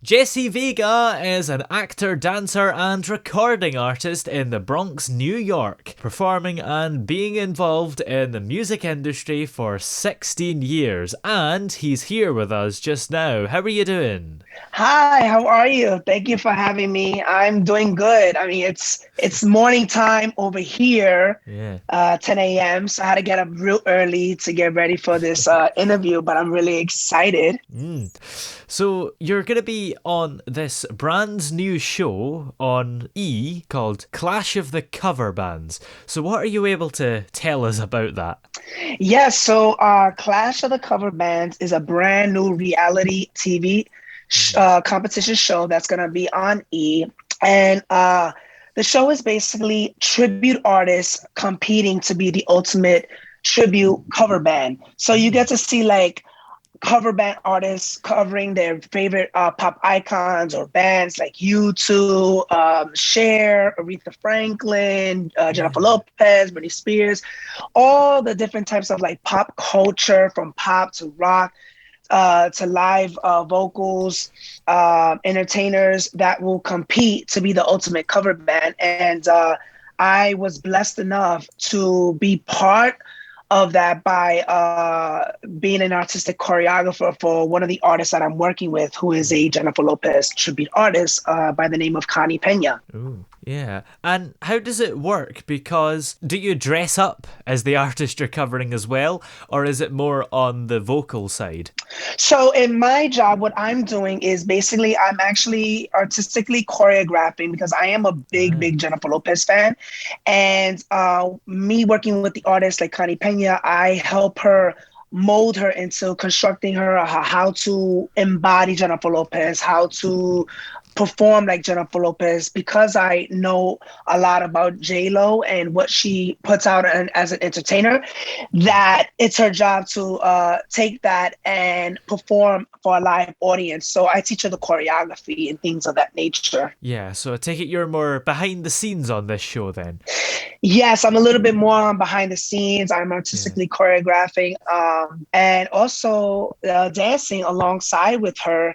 Jesse Vega is an actor, dancer, and recording artist in the Bronx, New York, performing and being involved in the music industry for 16 years. And he's here with us just now. How are you doing? Hi, how are you? Thank you for having me. I'm doing good. I mean, it's morning time over here, Yeah. 10 a.m. So I had to get up real early to get ready for this interview, but I'm really excited. Mm. So you're going to be on this brand new show on E called Clash of the Cover Bands. So what are you able to tell us about that? Yes, so Clash of the Cover Bands is a brand new reality TV Mm. competition show that's going to be on E. And the show is basically tribute artists competing to be the ultimate tribute cover band. So you Mm. get to see like cover band artists covering their favorite pop icons or bands like U2, Cher, Aretha Franklin, Jennifer Yeah. Lopez, Britney Spears, all the different types of like pop culture from pop to rock to live vocals, entertainers that will compete to be the ultimate cover band. And I was blessed enough to be part of that by being an artistic choreographer for one of the artists that I'm working with, who is a Jennifer Lopez tribute artist by the name of Connie Pena. Ooh, yeah. And how does it work? Because do you dress up as the artist you're covering as well, or is it more on the vocal side? So in my job, what I'm doing is basically I'm actually artistically choreographing because I am a big, Ah. big Jennifer Lopez fan. And me working with the artist like Connie Pena, I help her mold her into constructing her how to embody Jennifer Lopez, how to perform like Jennifer Lopez because I know a lot about J Lo and what she puts out as an entertainer, that it's her job to take that and perform for a live audience. So I teach her the choreography and things of that nature. Yeah, so I take it you're more behind the scenes on this show then. Yes, I'm a little bit more on behind the scenes. I'm Yeah. artistically choreographing and also dancing alongside with her.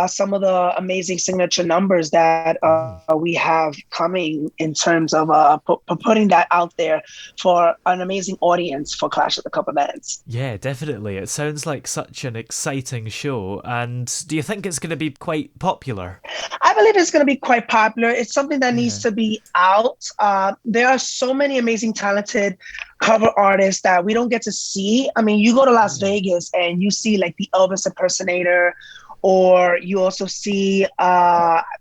Some of the amazing signature numbers that Ooh. we have coming in terms of putting that out there for an amazing audience for Clash of the Couple Bands. Yeah, definitely. It sounds like such an exciting show. And do you think it's going to be quite popular? I believe it's going to be quite popular. It's something that needs Yeah. to be out. There are so many amazing, talented cover artists that we don't get to see. I mean, you go to Las Mm. Vegas and you see like the Elvis impersonator, or you also see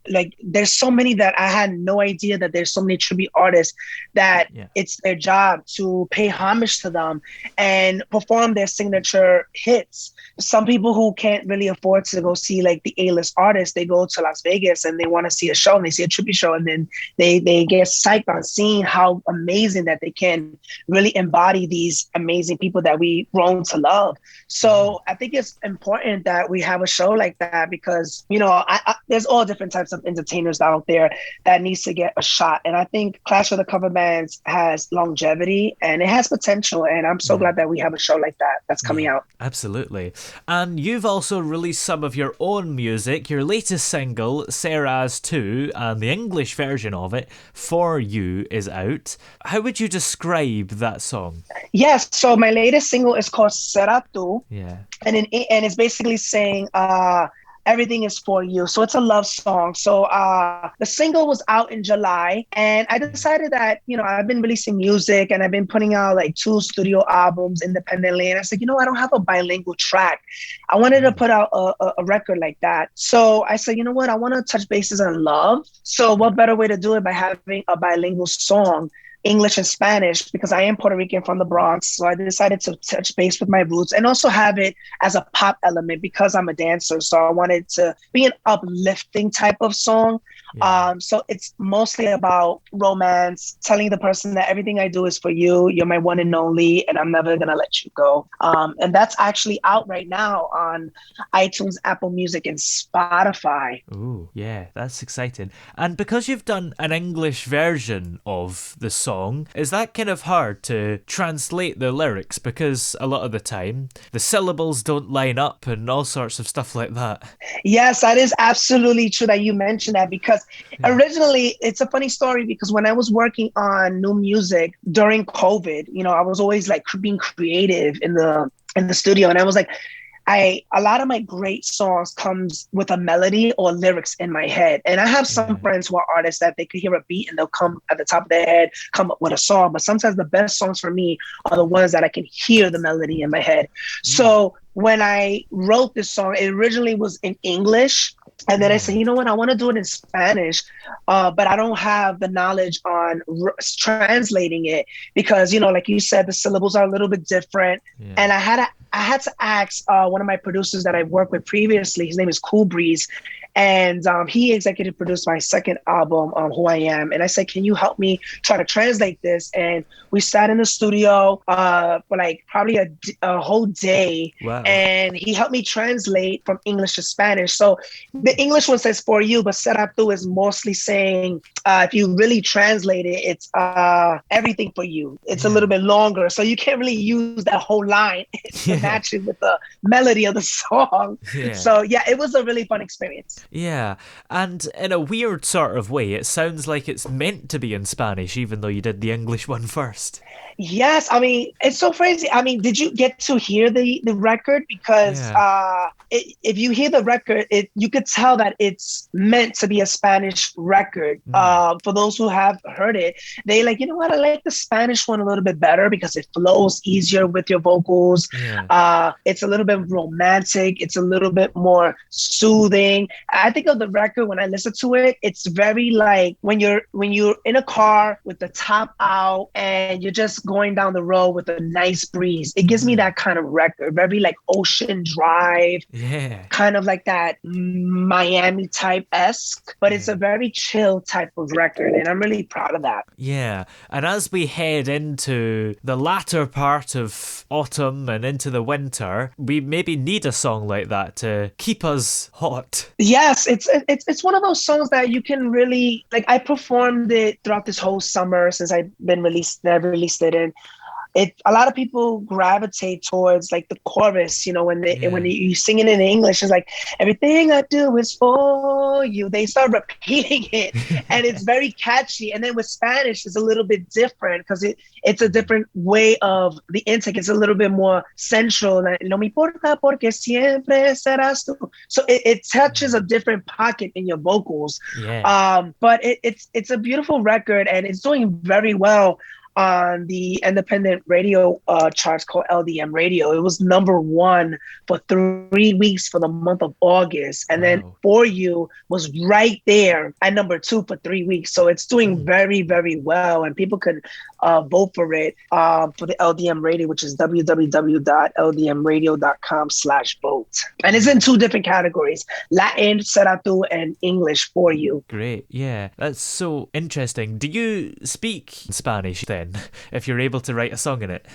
like there's so many that I had no idea that there's so many tribute artists that Yeah. it's their job to pay homage to them and perform their signature hits. Some people who can't really afford to go see like the A-list artists, they go to Las Vegas and they want to see a show and they see a tribute show, and then they get psyched on seeing how amazing that they can really embody these amazing people that we grown to love. Mm. So I think it's important that we have a show like that because, you know, there's all different types of entertainers out there that needs to get a shot. And I think Clash of the Cover Bands has longevity and it has potential. And I'm so Yeah. glad that we have a show like that that's coming Yeah, out. absolutely. And you've also released some of your own music. Your latest single, Latin-Seras Tu, and the English version of it, For You, is out. How would you describe that song? Yes. So my latest single is called Será Tu, Yeah. and it's basically saying everything is for you. So it's a love song. So the single was out in July, and I Yeah. decided that, you know, I've been releasing music and I've been putting out like 2 studio albums independently, and I said, you know, I don't have a bilingual track. I wanted to Mm. put out a record like that. So I said, you know what, I want to touch bases on love. So what better way to do it by having a bilingual song, English and Spanish, because I am Puerto Rican from the Bronx. So I decided to touch base with my roots and also have it as a pop element because I'm a dancer. So I wanted to be an uplifting type of song. Yeah. So it's mostly about romance, telling the person that everything I do is for you. You're my one and only, and I'm never going to let you go. And that's actually out right now on iTunes, Apple Music, and Spotify. Ooh, yeah, that's exciting. And because you've done an English version of the song, song, is that kind of hard to translate the lyrics? Because a lot of the time, the syllables don't line up and all sorts of stuff like that. Yes, that is absolutely true that you mentioned that because originally it's a funny story because when I was working on new music during COVID, I was always like being creative in the studio, and I was like, a lot of my great songs comes with a melody or lyrics in my head. And I have some friends who are artists that they could hear a beat and they'll come at the top of their head, come up with a song. But sometimes the best songs for me are the ones that I can hear the melody in my head. So when I wrote this song, it originally was in English. And then I said, you know what, I want to do it in Spanish, but I don't have the knowledge on translating it because, like you said, the syllables are a little bit different. Yeah. And I had to ask one of my producers that I've worked with previously. His name is Cool Breeze. And he executive produced my second album, Who I Am. And I said, can you help me try to translate this? And we sat in the studio for like probably a whole day. Wow. And he helped me translate from English to Spanish. So the English one says for you, but Será Tu is mostly saying, if you really translate it, it's everything for you. It's a little bit longer. So you can't really use that whole line to match it with the melody of the song. Yeah. So yeah, it was a really fun experience. Yeah, and in a weird sort of way, it sounds like it's meant to be in Spanish, even though you did the English one first. Yes, I mean, it's so crazy. I mean, did you get to hear the record? Because if you hear the record, you could tell that it's meant to be a Spanish record. For those who have heard it, they like, you know what, I like the Spanish one a little bit better because it flows easier with your vocals. Yeah. It's a little bit romantic. It's a little bit more soothing. I think of the record when I listen to it, it's very like when you're in a car with the top out and you're just going down the road with a nice breeze. It gives me that kind of record, very like Ocean Drive, kind of like that Miami type-esque, but it's a very chill type of record, and I'm really proud of that. Yeah, and as we head into the latter part of autumn and into the winter, we maybe need a song like that to keep us hot. Yes, it's one of those songs that you can really like. I performed it throughout this whole summer since I've released it, and a lot of people gravitate towards like the chorus, when you sing it in English, it's like everything I do is for you. They start repeating it, and it's very catchy. And then with Spanish, it's a little bit different because it's a different way of the intake. It's a little bit more sensual. No me importa porque siempre serás tú. So it touches a different pocket in your vocals. Yeah. But it's a beautiful record, and it's doing very well on the independent radio charts called LDM Radio. It was #1 for 3 weeks for the month of August. And then For You was right there at #2 for 3 weeks. So it's doing very, very well. And people could vote for it for the LDM Radio, which is www.ldmradio.com/vote. And it's in 2 different categories, Latin-Seras Tu and English For You. Great. Yeah, that's so interesting. Do you speak Spanish then, if you're able to write a song in it?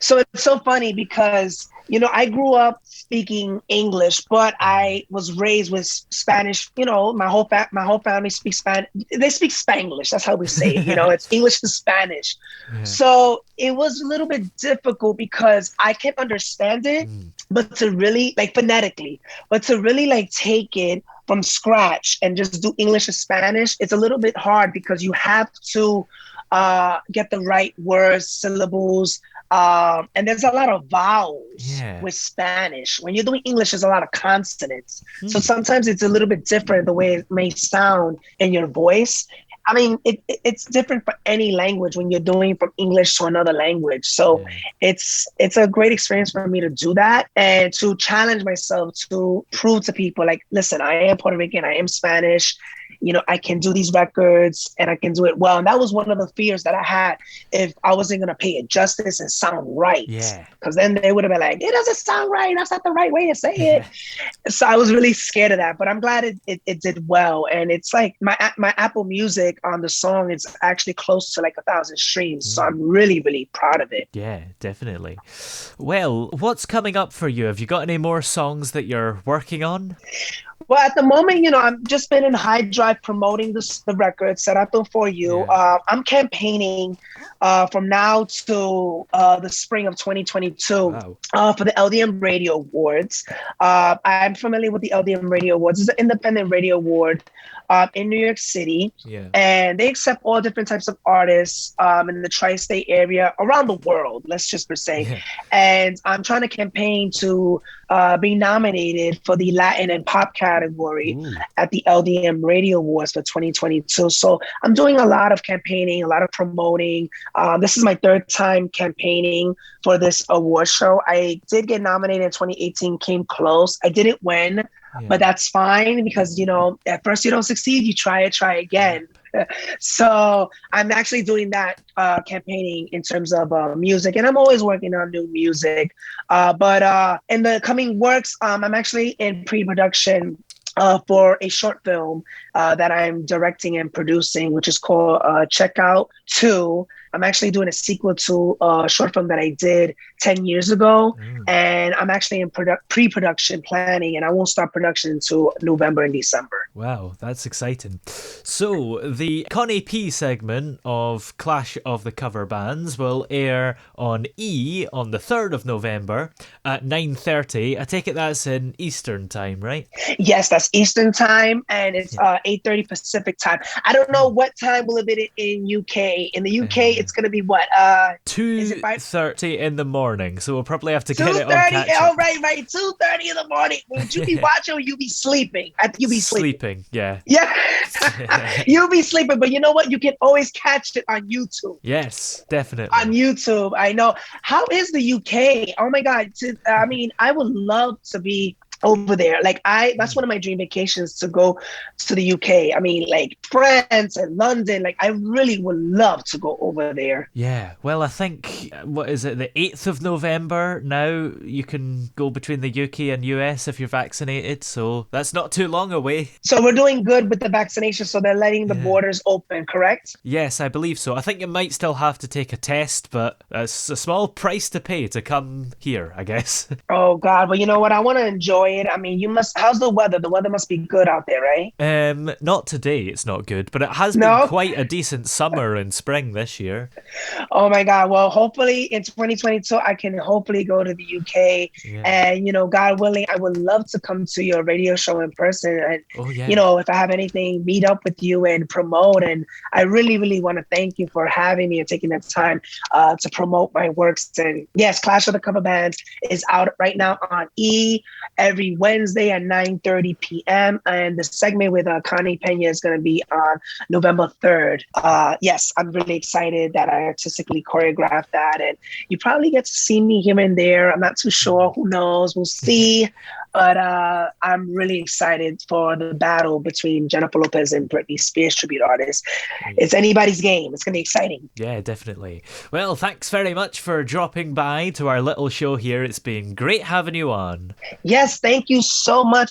So it's so funny because, I grew up speaking English, but I was raised with Spanish. My whole family speaks Spanish. They speak Spanglish. That's how we say it. It's English and Spanish. Yeah. So it was a little bit difficult because I can understand it, but to really like phonetically, but to really like take it from scratch and just do English and Spanish, it's a little bit hard because you have to get the right words, syllables, and there's a lot of vowels with Spanish. When you're doing English, there's a lot of consonants. So sometimes it's a little bit different the way it may sound in your voice. I mean, it's different for any language when you're doing from English to another language. So it's a great experience for me to do that and to challenge myself to prove to people like, listen, I am Puerto Rican, I am Spanish. I can do these records and I can do it well. And that was one of the fears that I had if I wasn't going to pay it justice and sound right. Yeah. Because then they would have been like, it doesn't sound right. That's not the right way to say it. So I was really scared of that. But I'm glad it did well. And it's like my Apple Music on the song is actually close to like 1,000 streams. So I'm really, really proud of it. Yeah, definitely. Well, what's coming up for you? Have you got any more songs that you're working on? Well, at the moment, I'm just been in high drive promoting the record, Seras Tu for you. Yeah. I'm campaigning from now to the spring of 2022 Wow. for the LDM Radio Awards. I'm familiar with the LDM Radio Awards. It's an independent radio award in New York City. Yeah. And they accept all different types of artists in the tri-state area around the world, let's just per se. Yeah. And I'm trying to campaign to be nominated for the Latin and pop category Ooh. at the LDM Radio Awards for 2022. So I'm doing a lot of campaigning, a lot of promoting. This is my third time campaigning for this award show. I did get nominated in 2018, came close. I didn't win, but that's fine because, at first you don't succeed, you try again. So I'm actually doing that campaigning in terms of music, and I'm always working on new music. But in the coming works, I'm actually in pre-production for a short film that I'm directing and producing, which is called Checkout 2. I'm actually doing a sequel to a short film that I did 10 years ago. And I'm actually in pre-production planning, and I won't start production until November and December. Wow, that's exciting. So, the Connie P segment of Clash of the Cover Bands will air on E on the 3rd of November at 9:30. I take it that's in Eastern time, right? Yes, that's Eastern time, and it's 8:30 Pacific time. I don't know what time will it be in UK. In the UK, it's going to be what? 2:30 in the morning, so we'll probably have to get it on 2:30. catch Oh, up. right. 2:30 in the morning. Would you be watching or you be sleeping? You be sleeping. Yeah. Yeah. You'll be sleeping, but you know what? You can always catch it on YouTube. Yes, definitely. On YouTube, I know. How is the UK? Oh my God. I mean, I would love to be over there. That's one of my dream vacations, to go to the UK. I mean, like France and London. I really would love to go over there. Yeah, well, I think, what is it, the 8th of November now you can go between the UK and US if you're vaccinated, so that's not too long away. So we're doing good with the vaccination, so they're letting the borders open, correct? Yes, I believe so. I think you might still have to take a test, but it's a small price to pay to come here, I guess. Oh God, well, you know what? I want to enjoy it. I mean, how's the weather? The weather must be good out there, right? Not today, it's not good, but it has been quite a decent summer and spring this year. Oh my God. Well, hopefully in 2022, I can hopefully go to the UK. And, God willing, I would love to come to your radio show in person. And, if I have anything, meet up with you and promote. And I really, really want to thank you for having me and taking the time to promote my works. And yes, Clash of the Cover Bands is out right now on E every Wednesday at 9:30 p.m. And the segment with Connie Pena is going to be on November 3rd. Yes, I'm really excited that I artistically choreographed that. And you probably get to see me here and there. I'm not too sure. Who knows? We'll see. But I'm really excited for the battle between Jennifer Lopez and Britney Spears tribute artists. It's anybody's game. It's going to be exciting. Yeah, definitely. Well, thanks very much for dropping by to our little show here. It's been great having you on. Yes, thank you so much.